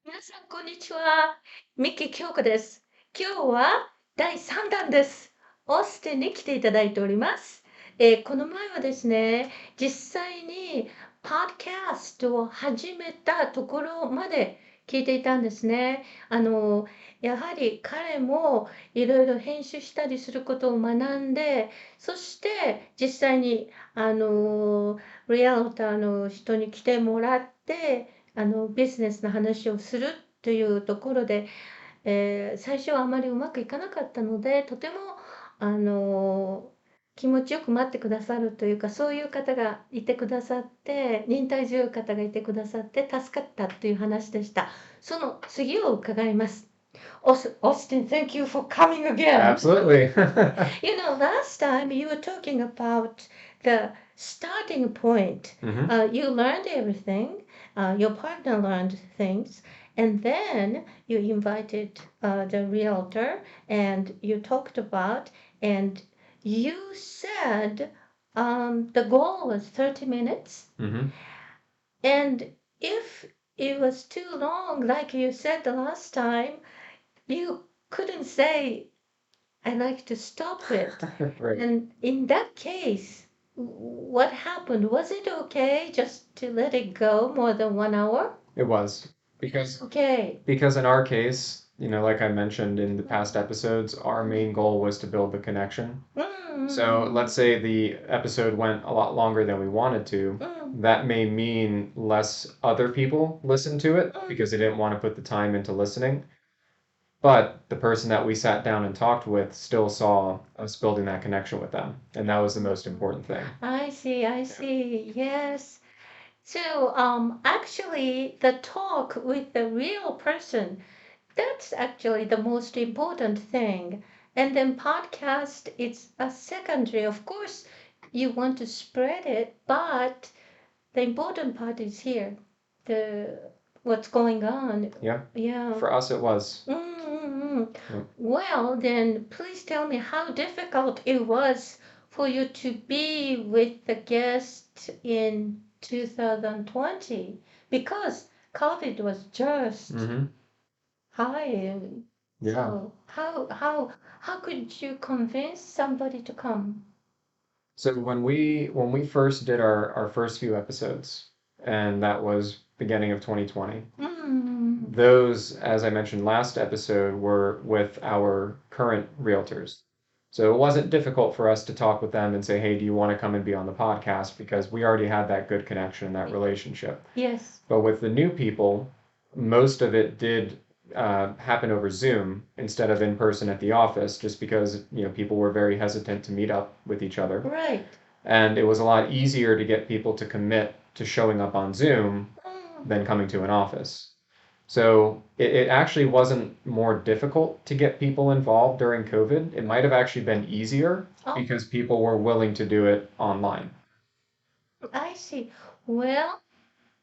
皆さん、こんにちは。三木京子です。今日は第3弾です。オースティンに来ていただいております。この前はですね、実際にポッドキャストを始めたところまで聞いていたんですね。やはり彼もいろいろ編集したりすることを学んで、そして実際にリアルターの人に来てもらって、ビジネスの話をするというところで、最初はあまりうまくいかなかったので、とてもあの気持ちよく待ってくださるというか、そういう方がいてくださって、忍耐強い方がいてくださって助かったという話でした。その次を伺います。Austin, thank you for coming again. Absolutely. Last time you were talking about the starting point. Hmm. You learned everything, your partner learned things, and then you invited the realtor and you talked about, and you said the goal was 30 minutes. Hmm. And if it was too long, like you said the last time, you couldn't say I like to stop it. Right. And in that case, what happened? Was it okay just to let it go more than 1 hour? It was because Okay. because in our case, like I mentioned in the past episodes, our main goal was to build the connection. So let's Mm, say the episode went a lot longer than we wanted to. mm, That may mean less other people listened to it mm. because they didn't want to put the time into listening. But the person that we sat down and talked with still saw us building that connection with them. And that was the most important thing. I Yeah. see. Yes. So, actually, the talk with the real person, that's actually the most important thing. And then podcast, it's a secondary. Of course, you want to spread it, but the important part is here, the what's going on. Yeah. Yeah. For us, it was. Mm-hmm. Yeah. Well, then please tell me how difficult it was for you to be with the guest in 2020 because COVID was just Hmm. high. Yeah. So how could you convince somebody to come? So when we first did our first few episodes, and that was beginning of 2020, Mm, those, as I mentioned last episode, were with our current realtors. So it wasn't difficult for us to talk with them and say, hey, do you want to come and be on the podcast? Because we already had that good connection, that relationship. yes. But with the new people, most of it did happen over Zoom instead of in person at the office, just because people were very hesitant to meet up with each other, Right. and it was a lot easier to get people to commit to showing up on Zoom Mm. than coming to an office. So it actually wasn't more difficult to get people involved during COVID. It might have actually been easier Oh, because people were willing to do it online. I see. Well,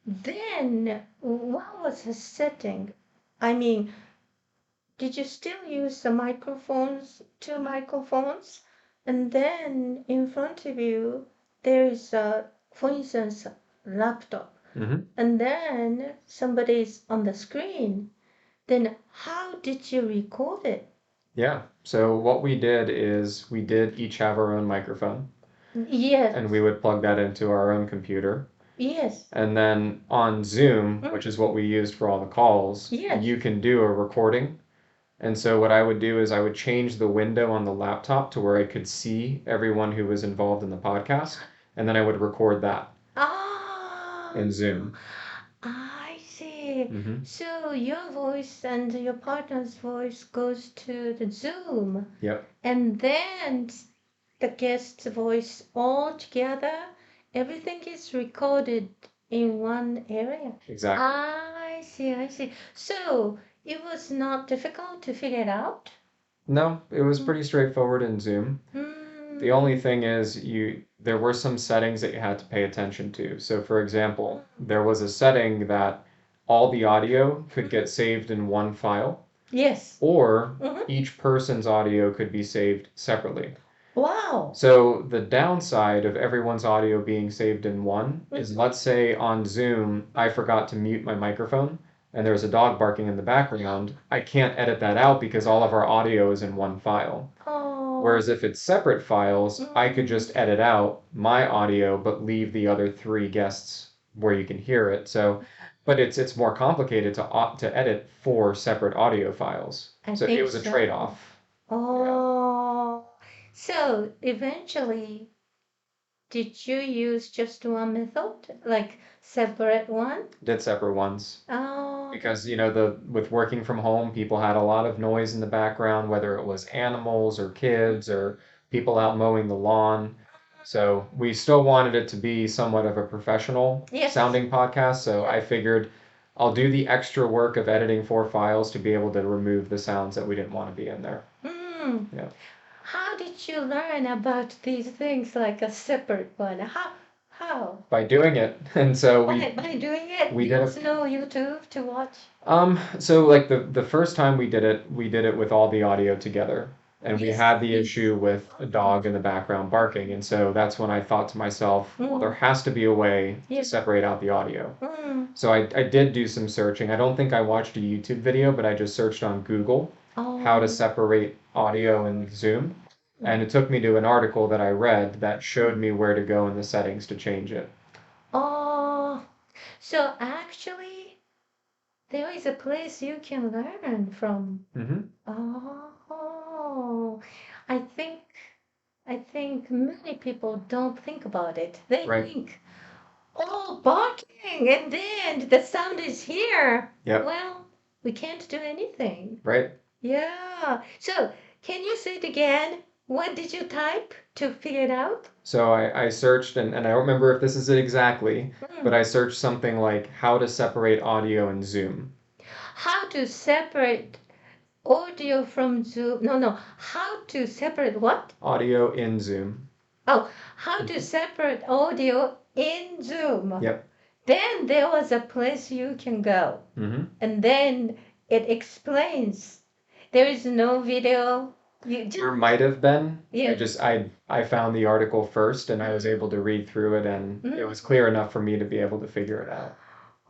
then what was the setting? I mean, did you still use the microphones, two microphones? And then in front of you, there is a, for instance, laptop. Hmm. And then somebody's on the screen. Then how did you record it? Yeah. So what we did is we did each have our own microphone, and we Yes, would plug that into our own computer. yes, And then on Zoom, mm, which is what we used for all the calls, yes. you can do a recording. And so what I would do is I would change the window on the laptop to where I could see everyone who was involved in the podcast, and then I would record that Ah, in Zoom. I see. Hmm. So your voice and your partner's voice goes to the Zoom, Yep, and then the guest's voice all together. Everything is recorded in one area. exactly. I see, I see. So it was not difficult to figure it out? No, it was Mm, pretty straightforward in Zoom. The only mm, thing is there were some settings that you had to pay attention to. So for example, there was a setting that all the audio could mm. get saved in one file, Yes. or Hmm. each person's audio could be saved separately. Wow. So the downside of everyone's audio being saved in one is, Mhm. let's say on Zoom I forgot to mute my microphone, and there's a dog barking in the background, I can't edit that out because all of our audio is in one file. Oh. Whereas if it's separate files, I could just edit out my audio but leave the other three guests where you can hear it. So, but it's more complicated to edit four separate audio files. I So it think was a so. trade-off. Yeah. Oh, so eventually, did you use just one method, like separate one? Did separate ones. Oh, Because with working from home, people had a lot of noise in the background, whether it was animals or kids or people out mowing the lawn. So we still wanted it to be somewhat of a professional yes. sounding podcast. So Yeah. I figured I'll do the extra work of editing four files to be able to remove the sounds that we didn't want to be in there. Mm. Yeah. How did you learn about these things like a separate one? How? By doing it. And so By doing it, we did there's a no YouTube to watch. so like the first time we did it with all the audio together. And we Yes, had the yes. issue with a dog in the background barking. And so that's when I thought to myself, well, there Mm. has to be a way to Yes. separate out the audio. Mm. So I did do some searching. I don't think I watched a YouTube video, but I just searched on Google how to Oh. separate audio in Zoom. And it took me to an article that I read that showed me where to go in the settings to change it. Oh, so actually, there is a place you can learn from. Hmm. Oh, I think I think many people don't think about it. They Right. think, oh, barking, and then the sound is here. Yep. Well, we can't do anything. Right. Yeah. So, can you say it again? What did you type to figure it out? So I searched, and I don't remember if this is it exactly, but Hmm. I searched something like how to separate audio in Zoom. How to separate audio from Zoom? No. How to separate what? Audio in Zoom. Oh, how to separate audio in Zoom. Yep. Then there was a place you can go. Hmm. And then it explains. There is no video. You just, There might have been. yeah. I found the article first and I was able to read through it and it was clear enough for me to be able to figure it out.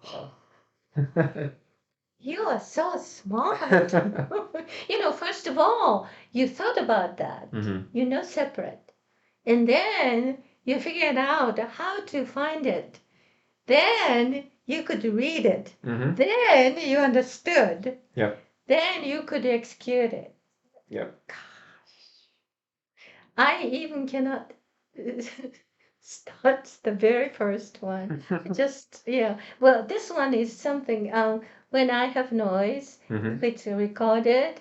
So. You are so smart. First of all, you thought about that. Hmm. Separate. And then you figured out how to find it. Then you could read it. Hmm. Then you understood. Yep. Then you could execute it. Yep. I even cannot start the very first one. Just, yeah. Well, this one is something, when I have noise, Hmm. if it's recorded,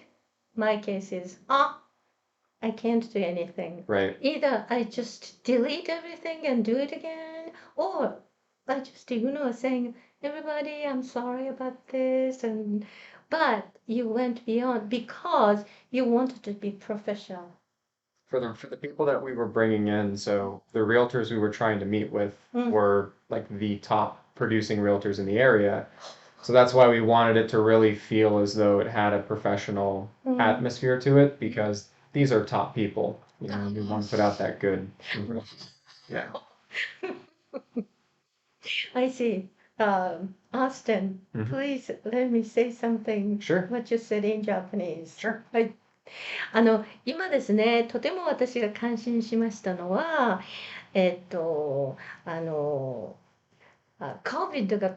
my case is, I can't do anything. Right. Either I just delete everything and do it again, or I just, saying, everybody, I'm sorry about this, but you went beyond because you wanted to be professional. For the people that we were bringing in, so the realtors we were trying to meet with were like the top producing realtors in the area. So that's why we wanted it to really feel as though it had a professional atmosphere to it because these are top people. We want to put out that good. Yeah. I see. Austin, please let me say something. Sure. What you said in Japanese. Sure. はい。今ですね、とても私が感心しましたのは、COVID が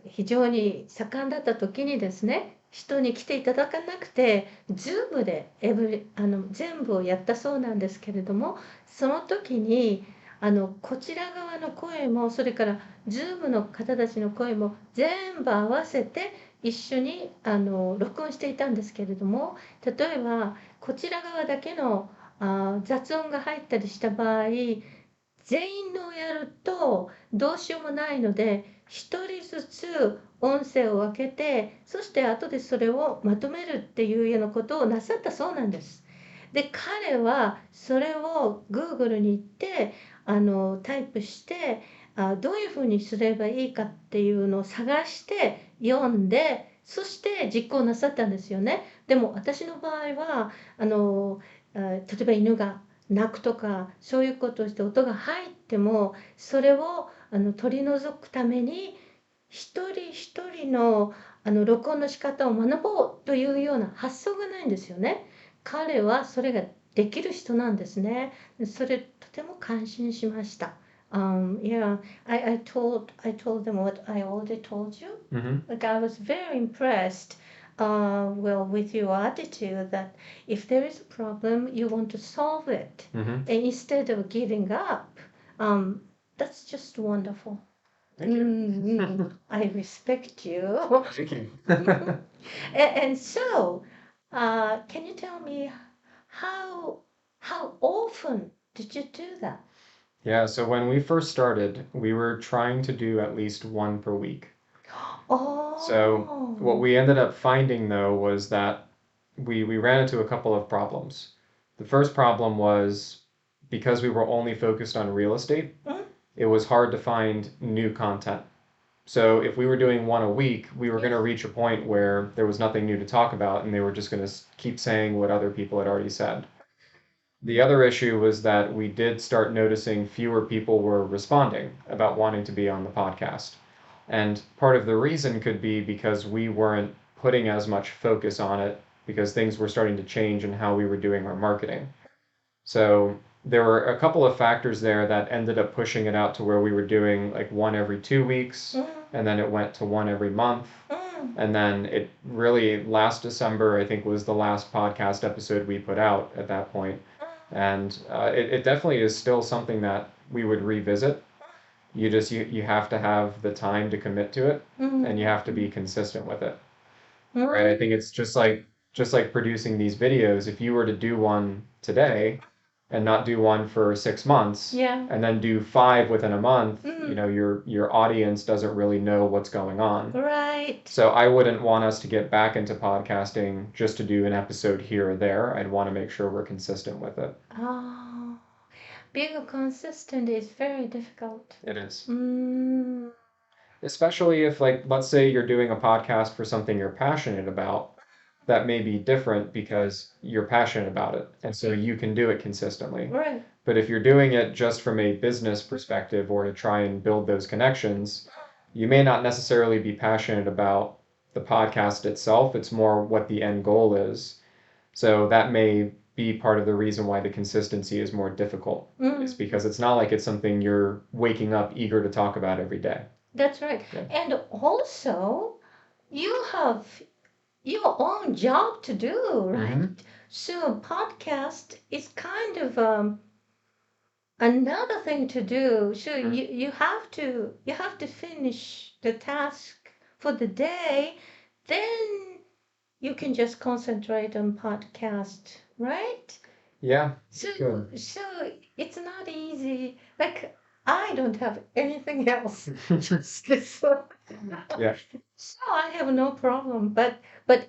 非常に盛んだった時にですね、人に来ていただかなくて、Zoom で全部をやったそうなんですけれども、その時にこちら側の声も、それから Zoom の方たちの声も全部合わせて一緒に録音していたんですけれども、例えばこちら側だけの雑音が入ったりした場合、全員のをやるとどうしようもないので、一人ずつ音声を分けて、そして後でそれをまとめるっていうようなことをなさったそうなんです。で、彼はそれを Google に行ってタイプしてどういうふうにすればいいかっていうのを探して読んで、そして実行なさったんですよね。でも私の場合は例えば犬が鳴くとかそういうことをして音が入ってもそれを取り除くために一人一人の、録音の仕方を学ぼうというような発想がないんですよね。彼はそれができる人なんですね。それとても感心しました。Yeah, I told them what I already told you. Mm-hmm. Like I was very impressed, well, with your attitude that if there is a problem, you want to solve it, Mm-hmm. and instead of giving up. Um, that's just wonderful. Thank you. I respect you. Thank you. And so, can you tell me how how often did you do that? Yeah, so when we first started, we were trying to do at least one per week. So what Oh, we ended up finding though was that we ran into a couple of problems. The first problem was because we were only focused on real estate, mm, it was hard to find new content. So if we were doing one a week, we were going to yes. reach a point where there was nothing new to talk about and they were just going to keep saying what other people had already said. The other issue was that we did start noticing fewer people were responding about wanting to be on the podcast. And part of the reason could be because we weren't putting as much focus on it because things were starting to change in how we were doing our marketing. So there were a couple of factors there that ended up pushing it out to where we were doing like one every 2 weeks, Mm, and then it went to one every month. mm, And then it really, last December, I think, was the last podcast episode we put out at that point. And it definitely is still something that we would revisit. You have to have the time to commit to it, and you mm, have to be consistent with it, right? I mm, think it's just like producing these videos. If you were to do one today and not do one for 6 months, yeah. and then do five within a month, Mm, your audience doesn't really know what's going on. right. So I wouldn't want us to get back into podcasting just to do an episode here or there. I'd want to make sure we're consistent with it. Oh, being consistent is very difficult. It is. Mm, Especially if, like, let's say you're doing a podcast for something you're passionate about, that may be different because you're passionate about it. And so you can do it consistently. right. But if you're doing it just from a business perspective or to try and build those connections, you may not necessarily be passionate about the podcast itself. It's more what the end goal is. So that may be part of the reason why the consistency is more difficult, is Mm, because it's not like it's something you're waking up eager to talk about every day. that's right. Yeah. And also, you have your own job to do, right? Mm-hmm. So podcast is kind of another thing to do. So Mm-hmm. you have to finish the task for the day, then you can just concentrate on podcast, right? Yeah, So good. so it's not easy. Like I don't have anything else, just this one. Yeah. So I have no problem. But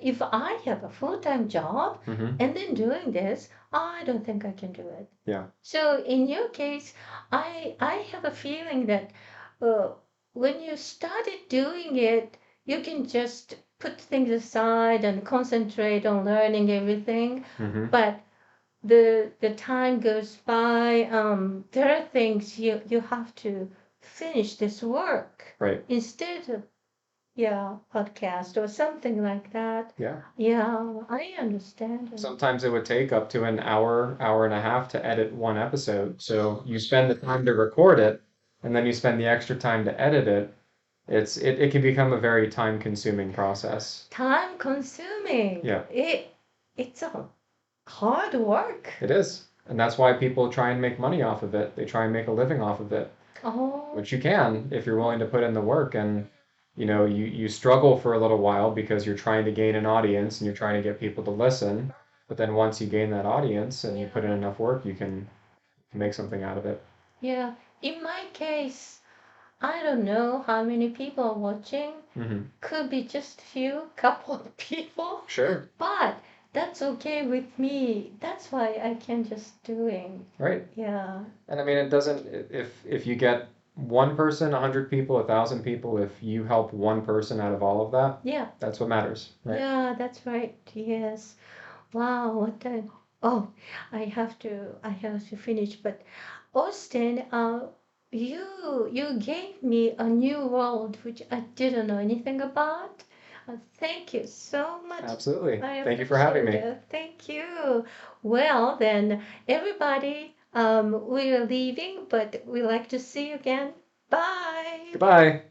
if I have a full-time job Mm-hmm. and then doing this, I don't think I can do it. Yeah. So in your case, I have a feeling that uh, when you started doing it, you can just put things aside and concentrate on learning everything. Mm-hmm. But the time goes by. There are things you have to finish this work Right. instead of, yeah, podcast or something like that. Yeah. Yeah, I understand it. Sometimes it would take up to an hour, hour and a half to edit one episode. So you spend the time to record it, and then you spend the extra time to edit it. It can become a very time consuming process. Time consuming. Yeah, It's a hard work. it is. And that's why people try and make money off of it. They try and make a living off of it, Oh, which you can if you're willing to put in the work. And you struggle for a little while because you're trying to gain an audience and you're trying to get people to listen. But then once you gain that audience and you put in enough work, you can make something out of it. yeah. In my case, I don't know how many people are watching. Hmm. Could be just a few, couple of people. Sure. But that's okay with me. That's why I can just doing. Right. Yeah. And I mean, it doesn't, if you get one person, 100 people, 1,000 people, if you help one person out of all of that, Yeah. that's what matters, right? Yeah, that's right. Yes. Wow, what a, oh, I have to finish. But Austin, you gave me a new world which I didn't know anything about. Thank you so much. Absolutely. I Thank you for having appreciate me. it. Thank you. Well, then, everybody, we are leaving, but we like to see you again. Bye. Goodbye.